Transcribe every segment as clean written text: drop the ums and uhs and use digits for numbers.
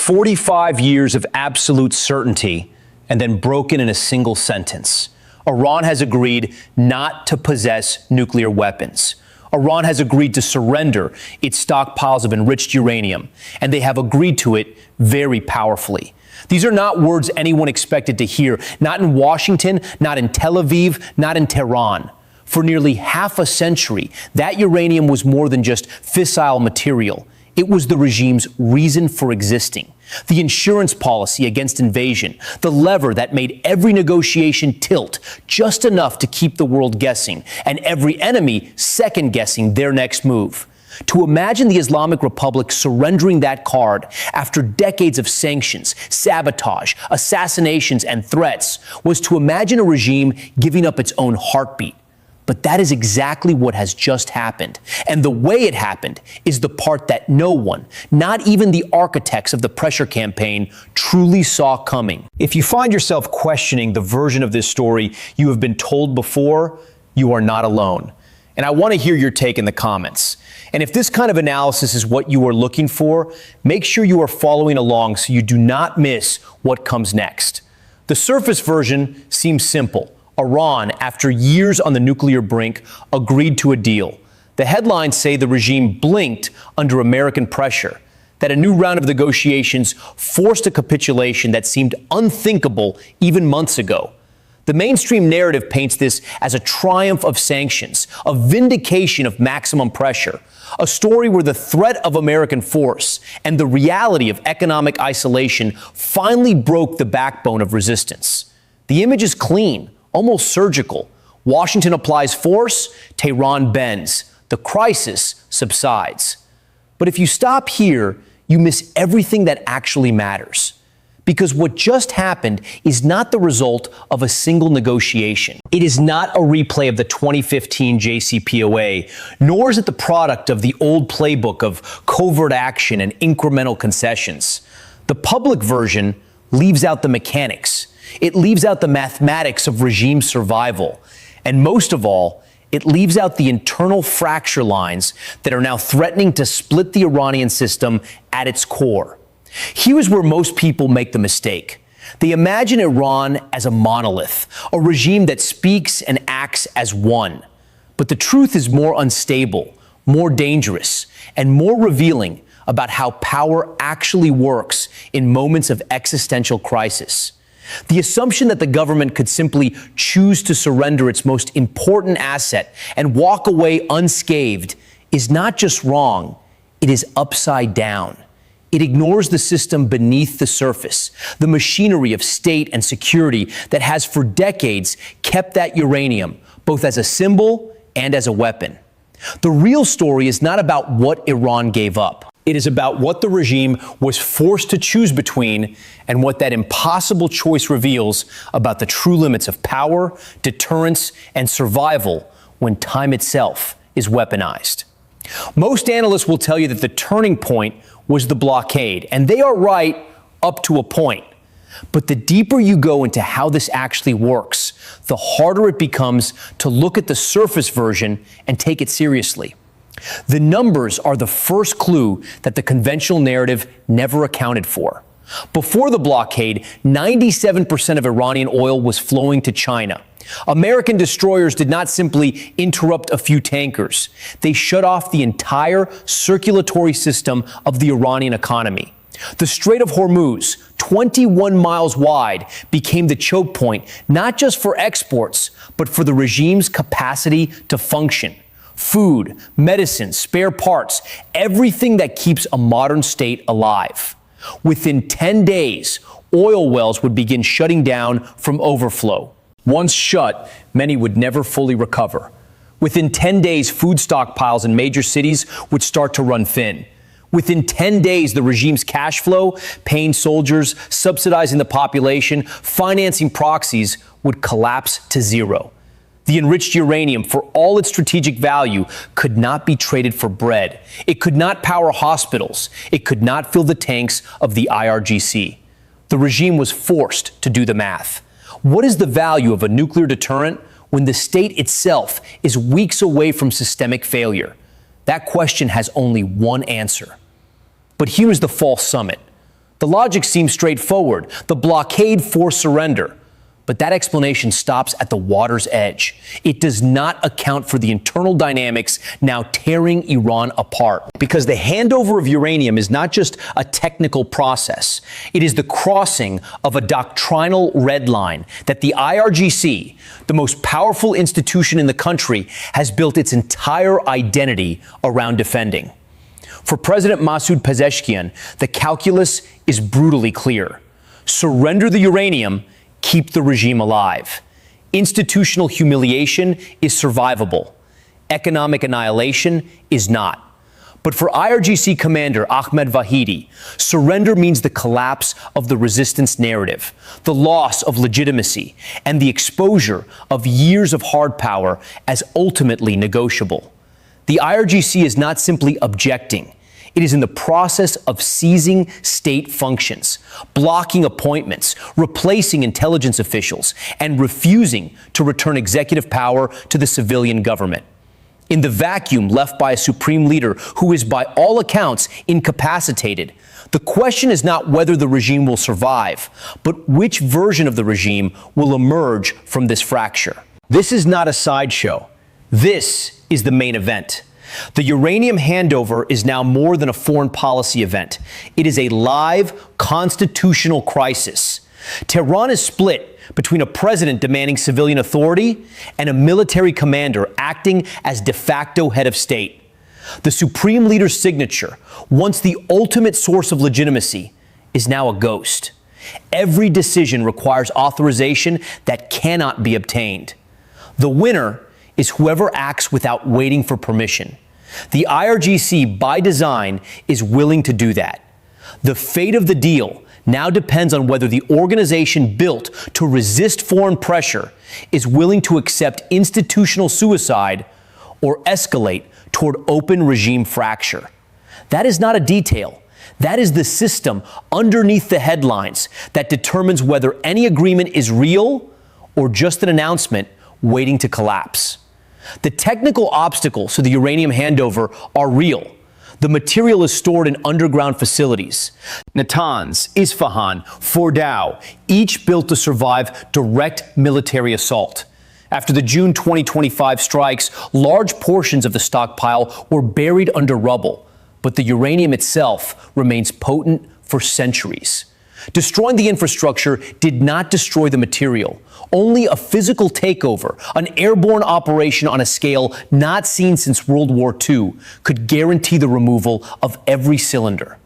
45 years of absolute certainty and then broken in a single sentence. Iran has agreed not to possess nuclear weapons. Iran has agreed to surrender its stockpiles of enriched uranium, and they have agreed to it very powerfully. These are not words anyone expected to hear, not in Washington, not in Tel Aviv, not in Tehran. For nearly half a century, that uranium was more than just fissile material. It was the regime's reason for existing, the insurance policy against invasion, the lever that made every negotiation tilt just enough to keep the world guessing, and every enemy second-guessing their next move. To imagine the Islamic Republic surrendering that card after decades of sanctions, sabotage, assassinations, and threats was to imagine a regime giving up its own heartbeat. But that is exactly what has just happened. And the way it happened is the part that no one, not even the architects of the pressure campaign, truly saw coming. If you find yourself questioning the version of this story you have been told before, you are not alone. And I want to hear your take in the comments. And if this kind of analysis is what you are looking for, make sure you are following along so you do not miss what comes next. The surface version seems simple. Iran, after years on the nuclear brink, agreed to a deal. The headlines say the regime blinked under American pressure, that a new round of negotiations forced a capitulation that seemed unthinkable even months ago. The mainstream narrative paints this as a triumph of sanctions, a vindication of maximum pressure, a story where the threat of American force and the reality of economic isolation finally broke the backbone of resistance. The image is clean, almost surgical. Washington applies force, Tehran bends. The crisis subsides. But if you stop here, you miss everything that actually matters. Because what just happened is not the result of a single negotiation. It is not a replay of the 2015 JCPOA, nor is it the product of the old playbook of covert action and incremental concessions. The public version leaves out the mechanics. It leaves out the mathematics of regime survival. And most of all, it leaves out the internal fracture lines that are now threatening to split the Iranian system at its core. Here's where most people make the mistake. They imagine Iran as a monolith, a regime that speaks and acts as one. But the truth is more unstable, more dangerous, and more revealing about how power actually works in moments of existential crisis. The assumption that the government could simply choose to surrender its most important asset and walk away unscathed is not just wrong, it is upside down. It ignores the system beneath the surface, the machinery of state and security that has for decades kept that uranium, both as a symbol and as a weapon. The real story is not about what Iran gave up. It is about what the regime was forced to choose between and what that impossible choice reveals about the true limits of power, deterrence, and survival when time itself is weaponized. Most analysts will tell you that the turning point was the blockade, and they are right up to a point. But the deeper you go into how this actually works, the harder it becomes to look at the surface version and take it seriously. The numbers are the first clue that the conventional narrative never accounted for. Before the blockade, 97% of Iranian oil was flowing to China. American destroyers did not simply interrupt a few tankers. They shut off the entire circulatory system of the Iranian economy. The Strait of Hormuz, 21 miles wide, became the choke point, not just for exports, but for the regime's capacity to function. Food, medicine, spare parts, everything that keeps a modern state alive. Within 10 days, oil wells would begin shutting down from overflow. Once shut, many would never fully recover. Within 10 days, food stockpiles in major cities would start to run thin. Within 10 days, the regime's cash flow, paying soldiers, subsidizing the population, financing proxies, would collapse to zero. The enriched uranium, for all its strategic value, could not be traded for bread. It could not power hospitals. It could not fill the tanks of the IRGC. The regime was forced to do the math. What is the value of a nuclear deterrent when the state itself is weeks away from systemic failure? That question has only one answer. But here is the false summit. The logic seems straightforward. The blockade forced surrender. But that explanation stops at the water's edge. It does not account for the internal dynamics now tearing Iran apart. Because the handover of uranium is not just a technical process. It is the crossing of a doctrinal red line that the IRGC, the most powerful institution in the country, has built its entire identity around defending. For President Masoud Pezeshkian, the calculus is brutally clear. Surrender the uranium, keep the regime alive. Institutional humiliation is survivable. Economic annihilation is not. But for IRGC Commander Ahmed Vahidi, surrender means the collapse of the resistance narrative, the loss of legitimacy, and the exposure of years of hard power as ultimately negotiable. The IRGC is not simply objecting. It is in the process of seizing state functions, blocking appointments, replacing intelligence officials, and refusing to return executive power to the civilian government. In the vacuum left by a supreme leader who is by all accounts incapacitated, the question is not whether the regime will survive, but which version of the regime will emerge from this fracture. This is not a sideshow. This is the main event. The uranium handover is now more than a foreign policy event. It is a live constitutional crisis. Tehran is split between a president demanding civilian authority and a military commander acting as de facto head of state. The supreme leader's signature, once the ultimate source of legitimacy, is now a ghost. Every decision requires authorization that cannot be obtained. The winner is whoever acts without waiting for permission. The IRGC, by design, is willing to do that. The fate of the deal now depends on whether the organization built to resist foreign pressure is willing to accept institutional suicide or escalate toward open regime fracture. That is not a detail. That is the system underneath the headlines that determines whether any agreement is real or just an announcement waiting to collapse. The technical obstacles to the uranium handover are real. The material is stored in underground facilities. Natanz, Isfahan, Fordow, each built to survive direct military assault. After the June 2025 strikes, large portions of the stockpile were buried under rubble, but the uranium itself remains potent for centuries. Destroying the infrastructure did not destroy the material. Only a physical takeover, an airborne operation on a scale not seen since World War II, could guarantee the removal of every cylinder.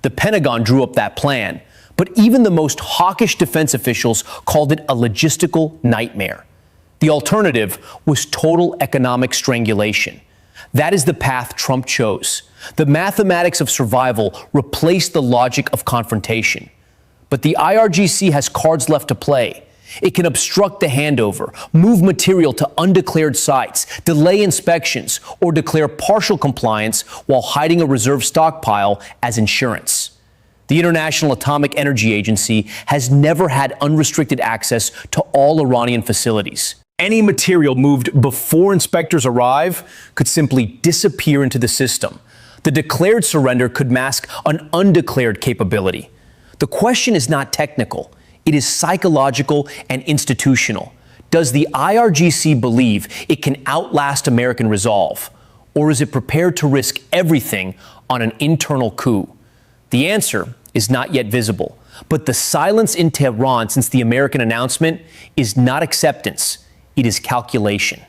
The Pentagon drew up that plan, but even the most hawkish defense officials called it a logistical nightmare. The alternative was total economic strangulation. That is the path Trump chose. The mathematics of survival replaced the logic of confrontation. But the IRGC has cards left to play. It can obstruct the handover, move material to undeclared sites, delay inspections, or declare partial compliance while hiding a reserve stockpile as insurance. The International Atomic Energy Agency has never had unrestricted access to all Iranian facilities. Any material moved before inspectors arrive could simply disappear into the system. The declared surrender could mask an undeclared capability. The question is not technical. It is psychological and institutional. Does the IRGC believe it can outlast American resolve? Or is it prepared to risk everything on an internal coup? The answer is not yet visible. But the silence in Tehran since the American announcement is not acceptance. It is calculation.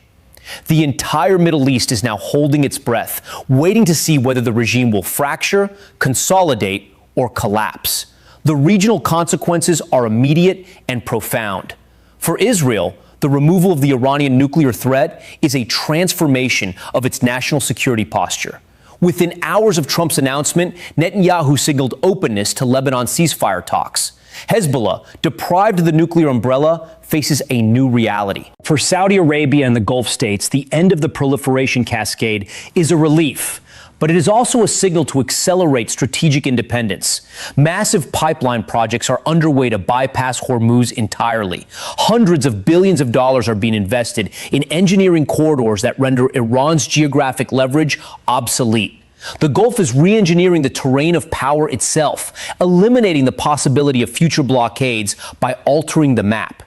The entire Middle East is now holding its breath, waiting to see whether the regime will fracture, consolidate, or collapse. The regional consequences are immediate and profound. For Israel, the removal of the Iranian nuclear threat is a transformation of its national security posture. Within hours of Trump's announcement, Netanyahu signaled openness to Lebanon ceasefire talks. Hezbollah, deprived of the nuclear umbrella, faces a new reality. For Saudi Arabia and the Gulf states, the end of the proliferation cascade is a relief. But it is also a signal to accelerate strategic independence. Massive pipeline projects are underway to bypass Hormuz entirely. Hundreds of billions of dollars are being invested in engineering corridors that render Iran's geographic leverage obsolete. The Gulf is re-engineering the terrain of power itself, eliminating the possibility of future blockades by altering the map.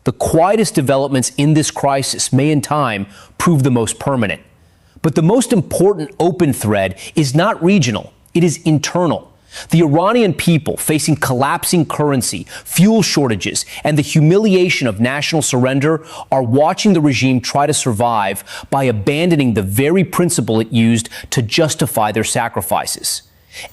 The quietest developments in this crisis may in time prove the most permanent. But the most important open thread is not regional, it is internal. The Iranian people, facing collapsing currency, fuel shortages, and the humiliation of national surrender, are watching the regime try to survive by abandoning the very principle it used to justify their sacrifices.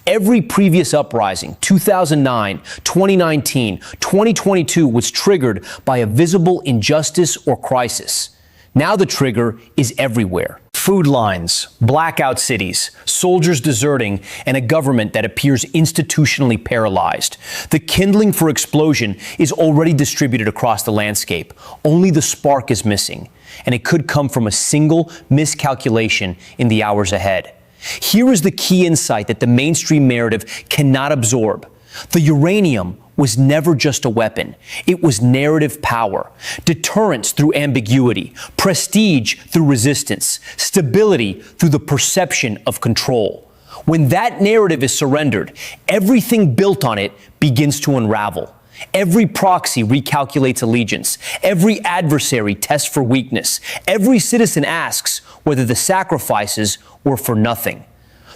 Every previous uprising, 2009, 2019, 2022, was triggered by a visible injustice or crisis. Now the trigger is everywhere. Food lines, blackout cities, soldiers deserting, and a government that appears institutionally paralyzed. The kindling for explosion is already distributed across the landscape. Only the spark is missing, and it could come from a single miscalculation in the hours ahead. Here is the key insight that the mainstream narrative cannot absorb. The uranium was never just a weapon. It was narrative power, deterrence through ambiguity, prestige through resistance, stability through the perception of control. When that narrative is surrendered, everything built on it begins to unravel. Every proxy recalculates allegiance. Every adversary tests for weakness. Every citizen asks whether the sacrifices were for nothing.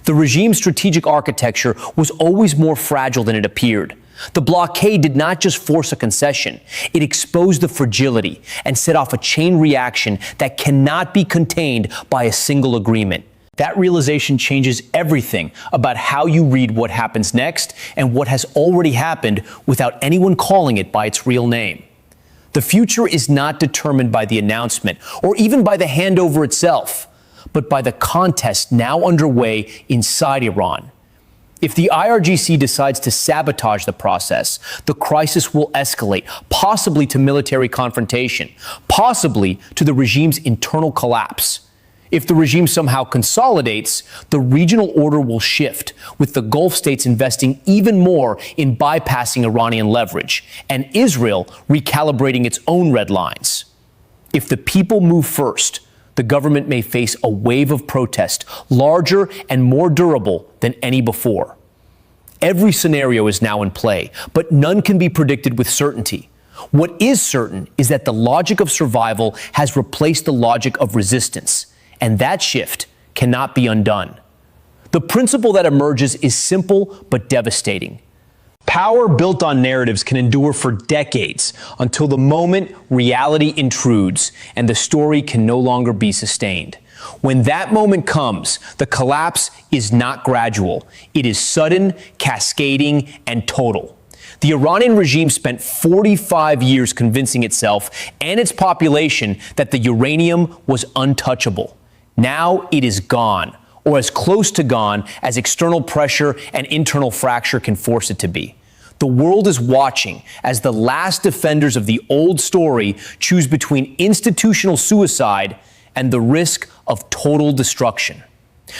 The regime's strategic architecture was always more fragile than it appeared. The blockade did not just force a concession, it exposed the fragility and set off a chain reaction that cannot be contained by a single agreement. That realization changes everything about how you read what happens next and what has already happened without anyone calling it by its real name. The future is not determined by the announcement or even by the handover itself, but by the contest now underway inside Iran. If the IRGC decides to sabotage the process, the crisis will escalate, possibly to military confrontation, possibly to the regime's internal collapse. If the regime somehow consolidates, the regional order will shift, with the Gulf states investing even more in bypassing Iranian leverage, and Israel recalibrating its own red lines. If the people move first, the government may face a wave of protest, larger and more durable than any before. Every scenario is now in play, but none can be predicted with certainty. What is certain is that the logic of survival has replaced the logic of resistance, and that shift cannot be undone. The principle that emerges is simple but devastating. Power built on narratives can endure for decades until the moment reality intrudes and the story can no longer be sustained. When that moment comes, the collapse is not gradual. It is sudden, cascading, and total. The Iranian regime spent 45 years convincing itself and its population that the uranium was untouchable. Now it is gone, or as close to gone as external pressure and internal fracture can force it to be. The world is watching as the last defenders of the old story choose between institutional suicide and the risk of total destruction.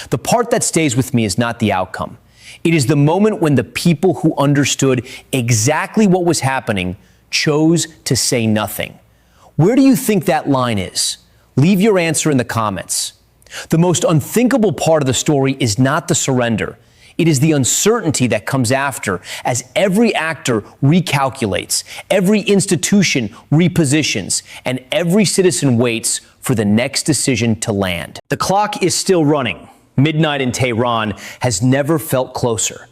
The part that stays with me is not the outcome. It is the moment when the people who understood exactly what was happening chose to say nothing. Where do you think that line is? Leave your answer in the comments. The most unthinkable part of the story is not the surrender. It is the uncertainty that comes after, as every actor recalculates, every institution repositions, and every citizen waits for the next decision to land. The clock is still running. Midnight in Tehran has never felt closer.